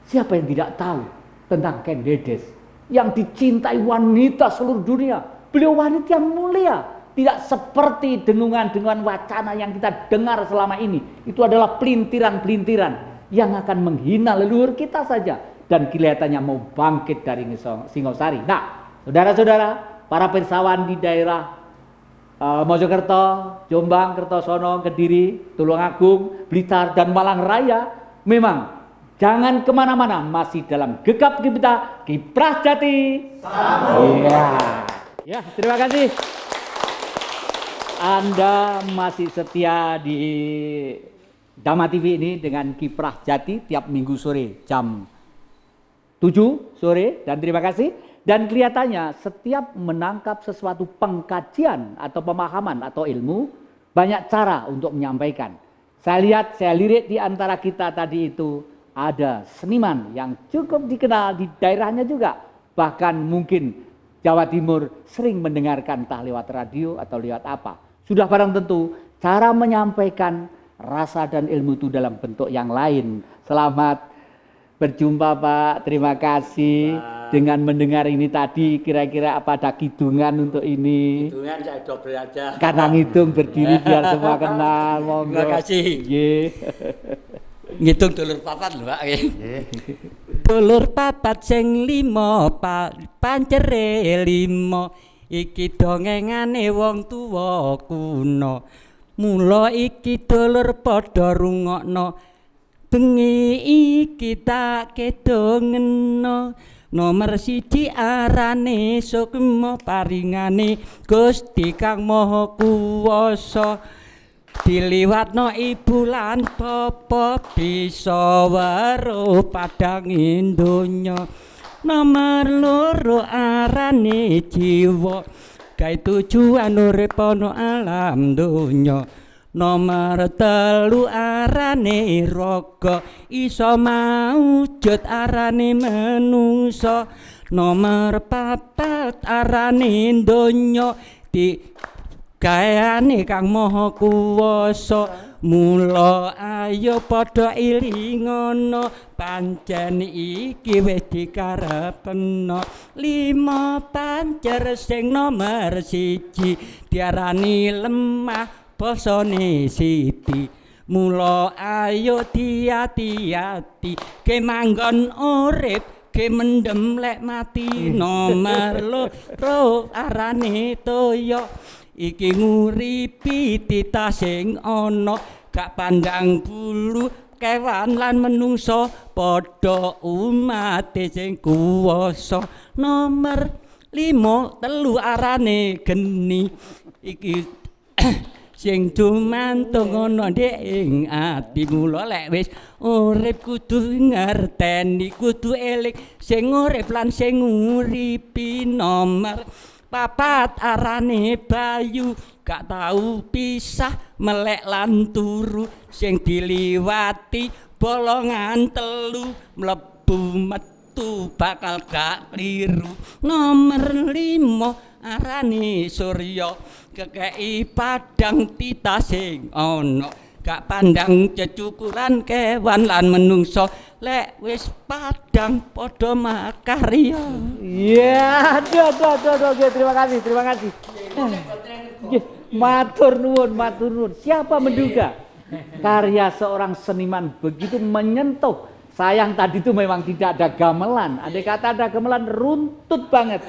siapa yang tidak tahu tentang Ken Dedes yang dicintai wanita seluruh dunia. Beliau wanita yang mulia. Tidak seperti dengungan-dengungan wacana yang kita dengar selama ini. Itu adalah pelintiran-pelintiran yang akan menghina leluhur kita saja. Dan kelihatannya mau bangkit dari Singhasari. Nah, saudara-saudara, para pirsawan di daerah Mojokerto, Jombang, Kertosono, Kediri, Tulungagung, Blitar, dan Malang Raya, memang jangan kemana-mana, masih dalam gegap kita Kiprah Jati. Ya, terima kasih. Anda masih setia di Dhamma TV ini dengan Kiprah Jati tiap minggu sore jam 7 sore, dan terima kasih. Dan kelihatannya setiap menangkap sesuatu pengkajian atau pemahaman atau ilmu, banyak cara untuk menyampaikan. Saya lirik di antara kita tadi itu ada seniman yang cukup dikenal di daerahnya juga. Bahkan mungkin Jawa Timur sering mendengarkan entah lewat radio atau lewat apa. Sudah barang tentu cara menyampaikan rasa dan ilmu itu dalam bentuk yang lain. Selamat berjumpa Pak, terima kasih. Dengan mendengar ini tadi, kira-kira apa ada kidungan untuk ini? Kidungan saya double aja. Karena ngitung berdiri biar semua kenal. Monggo. Terima kasih. Ngitung dulur papat lho Pak. Dulur papat sing lima, pancere lima. Iki dongengane wong tuwa kuno. Mula iki dulur padha rungokno. Bengi iki tak kedongeno. Nomor 1 arane sukma paringane Gusti Kang Maha Kuwasa. Diliwatno ibu lan bapa bisa weruh padanging donya. Nomor 2 arane jiwa, gawe tujuan urip ana alam donya. Nomor 3 arane raga, iso maujud arane manungsa. Nomor 4 arane donya, di gaweane Kang Maha Kuwasa. Mula ayo padha ilingono pancen iki wis dikarepno. 5 pancer sing nomer 1 diarani lemah basane Siti. Mula ayo diati-ati ke manggon urip ke mendem lek mati. Nomer loro arane toya iki nguripi titah sing ana gak pandang bulu kewan lan menungso padha umate sing kuwasa. Nomer 5 telu arane geni iki sing dumantung ana ndek ing ati. Mula lek wis urip kudu ngerteni kudu eling sing urip lan sing nguripi. Nomer 4 arane Bayu gak tau pisah melek lan turu sing diliwati bolongan 3 mlebu metu bakal gak kliru. Nomer 5 arane Surya kekei padang titah sing ana gak pandang cecukuran kewan lan menungso lek wis padang padha makarya. Iya, aduh, terima kasih. Nggih, matur nuwun. Siapa menduga karya seorang seniman begitu menyentuh. Sayang tadi itu memang tidak ada gamelan. Andai kata ada gamelan runtut banget.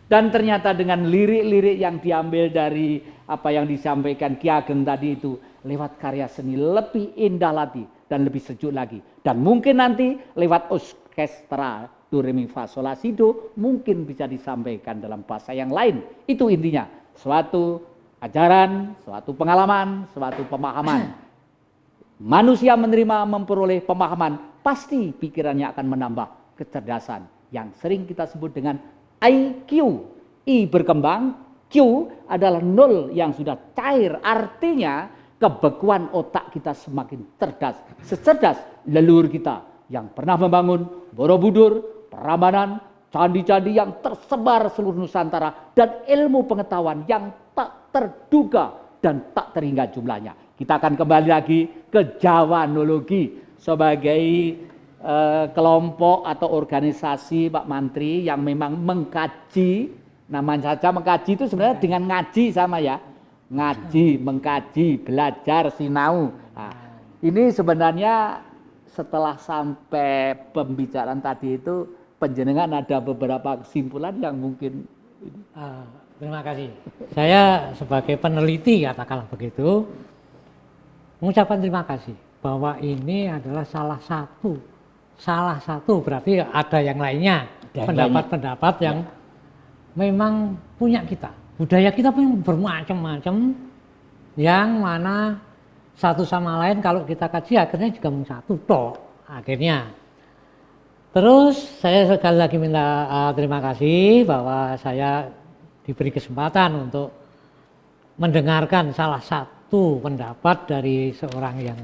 Dan ternyata dengan lirik-lirik yang diambil dari apa yang disampaikan Ki Ageng tadi itu lewat karya seni lebih indah lagi dan lebih sejuk lagi. Dan mungkin nanti lewat orkestra do re mi fa sol la si do mungkin bisa disampaikan dalam bahasa yang lain. Itu intinya, suatu ajaran, suatu pengalaman, suatu pemahaman. Manusia menerima, memperoleh pemahaman, pasti pikirannya akan menambah kecerdasan yang sering kita sebut dengan IQ. I berkembang, Q adalah 0 yang sudah cair, artinya kebekuan otak kita semakin cerdas, secerdas leluhur kita yang pernah membangun Borobudur, Prambanan, candi-candi yang tersebar seluruh Nusantara, dan ilmu pengetahuan yang tak terduga dan tak terhingga jumlahnya. Kita akan kembali lagi ke Jawanologi sebagai kelompok atau organisasi Pak Mantri yang memang mengkaji, namanya saja mengkaji itu sebenarnya dengan ngaji sama ya. Ngaji, mengkaji, belajar, sinau. Nah, ini sebenarnya setelah sampai pembicaraan tadi itu penjenengan ada beberapa kesimpulan yang mungkin terima kasih. Saya sebagai peneliti katakanlah begitu mengucapkan terima kasih bahwa ini adalah salah satu berarti ada yang lainnya pendapat-pendapat yang memang punya kita. Budaya kita punya bermacam-macam yang mana satu sama lain kalau kita kaji akhirnya juga satu toh akhirnya. Terus saya sekali lagi minta terima kasih bahwa saya diberi kesempatan untuk mendengarkan salah satu pendapat dari seorang yang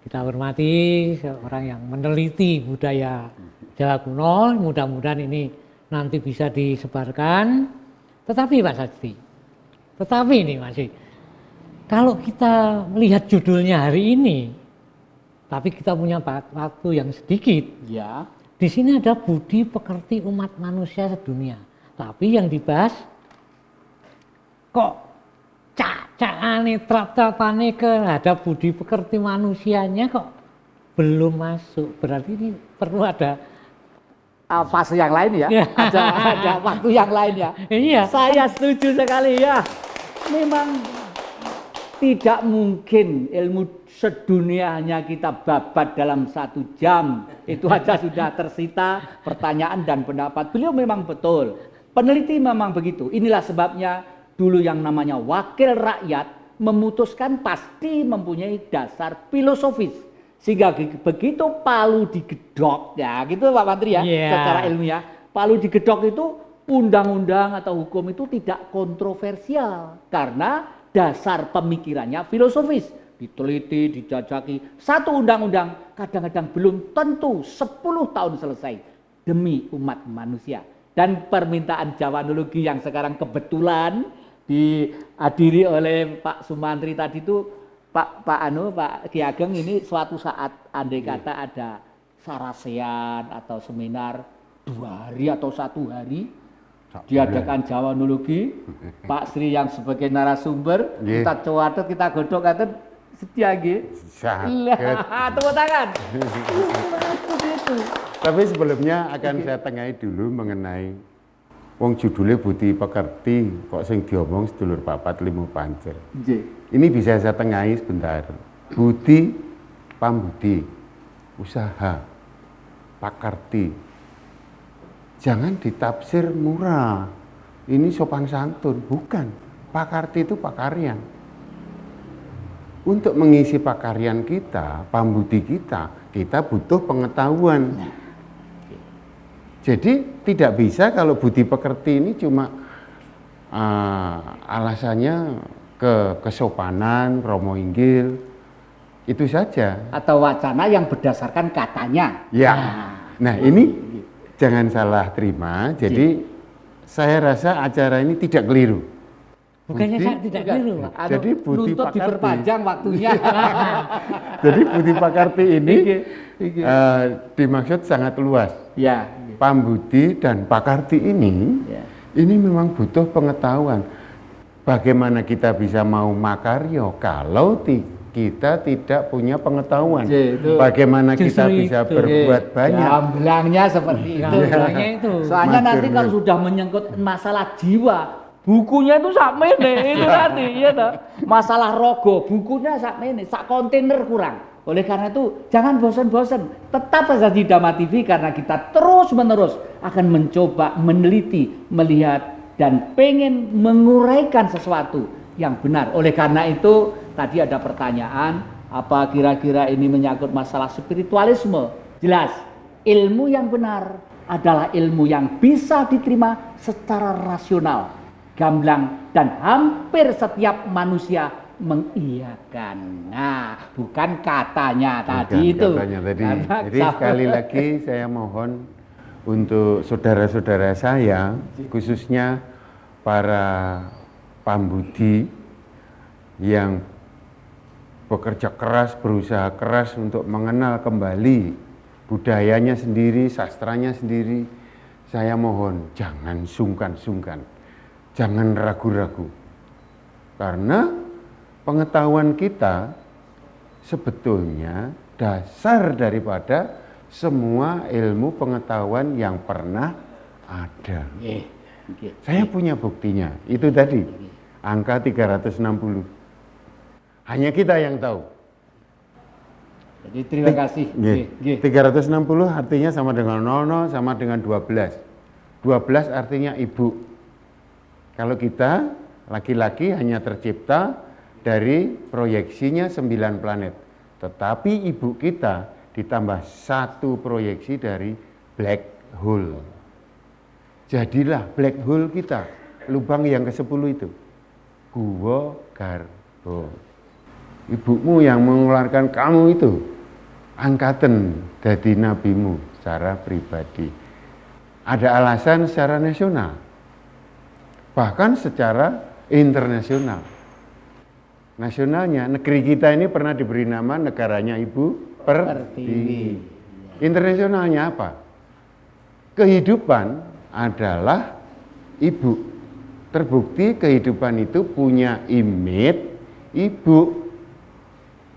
kita hormati, seorang yang meneliti budaya Jawa kuno. Mudah-mudahan ini nanti bisa disebarkan. Tetapi Pak Sajdi, ini masih kalau kita melihat judulnya hari ini, tapi kita punya waktu yang sedikit. Ya. Di sini ada budi pekerti umat manusia sedunia. Tapi yang dibahas kok cacane tratapane terhadap budi pekerti manusianya kok belum masuk. Berarti ini perlu ada fase yang lain ya, ada waktu yang lain ya. Iya. Saya setuju sekali ya. Memang tidak mungkin ilmu sedunia hanya kita babat dalam 1 jam. Itu aja sudah tersita pertanyaan dan pendapat. Beliau memang betul. Peneliti memang begitu. Inilah sebabnya dulu yang namanya wakil rakyat memutuskan pasti mempunyai dasar filosofis. Sehingga begitu Palu digedok, ya gitu Pak Mantri ya, secara ilmiah. Palu digedok itu undang-undang atau hukum itu tidak kontroversial. Karena dasar pemikirannya filosofis. Diteliti, dijajaki. Satu undang-undang kadang-kadang belum tentu 10 tahun selesai. Demi umat manusia. Dan permintaan Jawanologi yang sekarang kebetulan dihadiri oleh Pak Sumantri tadi itu, Pak Ki Ageng, ini suatu saat andai kata ada sarasean atau seminar 2 hari atau 1 hari diadakan Jawanologi, Pak Sri yang sebagai narasumber, kita cawatet, kita godhok katen setia nggih. Tepuk tangan. Tapi sebelumnya akan saya tengahi dulu mengenai wong judulnya Budi Pekerti kok sing diomong sedulur papat limo pancer. Ini bisa saya tengahi sebentar. Budi, pambudi, usaha, pakarti. Jangan ditafsir murah. Ini sopan santun, bukan. Pakarti itu pakaryan. Untuk mengisi pakaryan kita, pambudi kita butuh pengetahuan. Jadi tidak bisa kalau budi pekerti ini cuma alasannya kesopanan, romo inggil, itu saja. Atau wacana yang berdasarkan katanya. Ya. Nah ini jangan salah terima. Jadi saya rasa acara ini tidak keliru. Bukannya saya tidak keliru. Jadi Budi Pakarti diperpanjang waktunya. Jadi Budi Pakarti ini dimaksud sangat luas. Ya. Pambudi dan Pakarti ini memang butuh pengetahuan. Bagaimana kita bisa mau makaryo kalau kita tidak punya pengetahuan? Bagaimana kita bisa berbuat banyak? Gamblangnya seperti itu. Soalnya nanti kalau sudah menyangkut masalah jiwa, bukunya itu sakmene itu nanti, ya toh. Masalah rogo, bukunya sakmene, sak kontainer kurang. Oleh karena itu jangan bosan-bosan, tetap saja di Dhamma TV karena kita terus-menerus akan mencoba meneliti, melihat dan pengen menguraikan sesuatu yang benar. Oleh karena itu tadi ada pertanyaan, apa kira-kira ini menyangkut masalah spiritualisme? Jelas, ilmu yang benar adalah ilmu yang bisa diterima secara rasional, gamblang, dan hampir setiap manusia mengiyakan. Nah, bukan katanya tadi itu. Katanya tadi. Jadi sekali lagi saya mohon untuk saudara-saudara saya, khususnya para pambudi yang bekerja keras, berusaha keras untuk mengenal kembali budayanya sendiri, sastranya sendiri, saya mohon jangan sungkan-sungkan, jangan ragu-ragu. Karena pengetahuan kita sebetulnya dasar daripada semua ilmu pengetahuan yang pernah ada. Saya punya buktinya, itu tadi, angka 360. Hanya kita yang tahu. Jadi terima kasih. 360 artinya sama dengan 00, sama dengan 12. 12 artinya ibu. Kalau kita, laki-laki hanya tercipta dari proyeksinya 9 planet. Tetapi ibu kita ditambah 1 proyeksi dari black hole. Jadilah black hole kita, lubang yang ke-10 itu. Guwa Garba. Ibumu yang mengeluarkan kamu itu, angkaten dadi nabimu secara pribadi. Ada alasan secara nasional, bahkan secara internasional. Nasionalnya, negeri kita ini pernah diberi nama negaranya Ibu Pertiwi. Internasionalnya apa? Kehidupan adalah ibu. Terbukti kehidupan itu punya image ibu.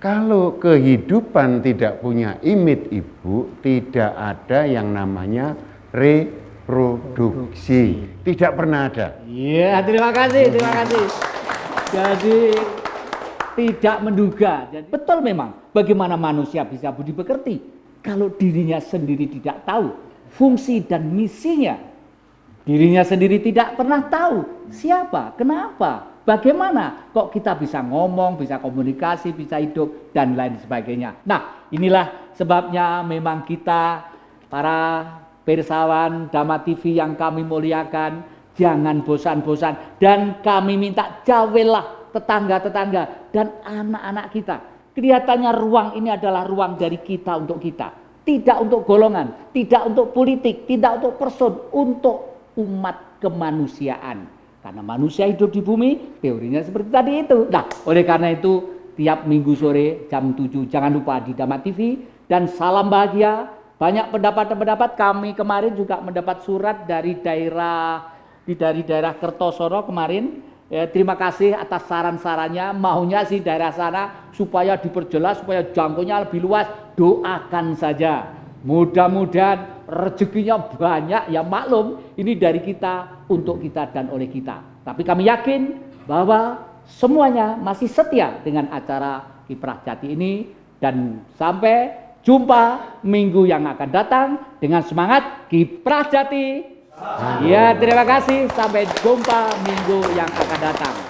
Kalau kehidupan tidak punya image ibu, tidak ada yang namanya reproduksi. Tidak pernah ada. Iya, terima kasih, terima kasih. Jadi tidak menduga. Dan betul memang bagaimana manusia bisa budi pekerti kalau dirinya sendiri tidak tahu fungsi dan misinya. Dirinya sendiri tidak pernah tahu siapa, kenapa, bagaimana kok kita bisa ngomong, bisa komunikasi, bisa hidup dan lain sebagainya. Nah, inilah sebabnya memang kita para pirsawan Dhamma TV yang kami muliakan, jangan bosan-bosan dan kami minta jawablah tetangga-tetangga dan anak-anak kita. Kelihatannya ruang ini adalah ruang dari kita untuk kita. Tidak untuk golongan, tidak untuk politik, tidak untuk person, untuk umat kemanusiaan. Karena manusia hidup di bumi, teorinya seperti tadi itu. Nah, oleh karena itu, tiap minggu sore jam 7, jangan lupa di Dhamma TV. Dan salam bahagia, banyak pendapat-pendapat. Kami kemarin juga mendapat surat dari daerah Kertosono kemarin. Terima kasih atas saran-sarannya. Maunya sih daerah sana supaya diperjelas, supaya jangkaunya lebih luas. Doakan saja. Mudah-mudahan rezekinya banyak, ya maklum ini dari kita, untuk kita dan oleh kita. Tapi kami yakin bahwa semuanya masih setia dengan acara Kiprah Jati ini. Dan sampai jumpa minggu yang akan datang dengan semangat Kiprah Jati. Ya, terima kasih, sampai jumpa minggu yang akan datang.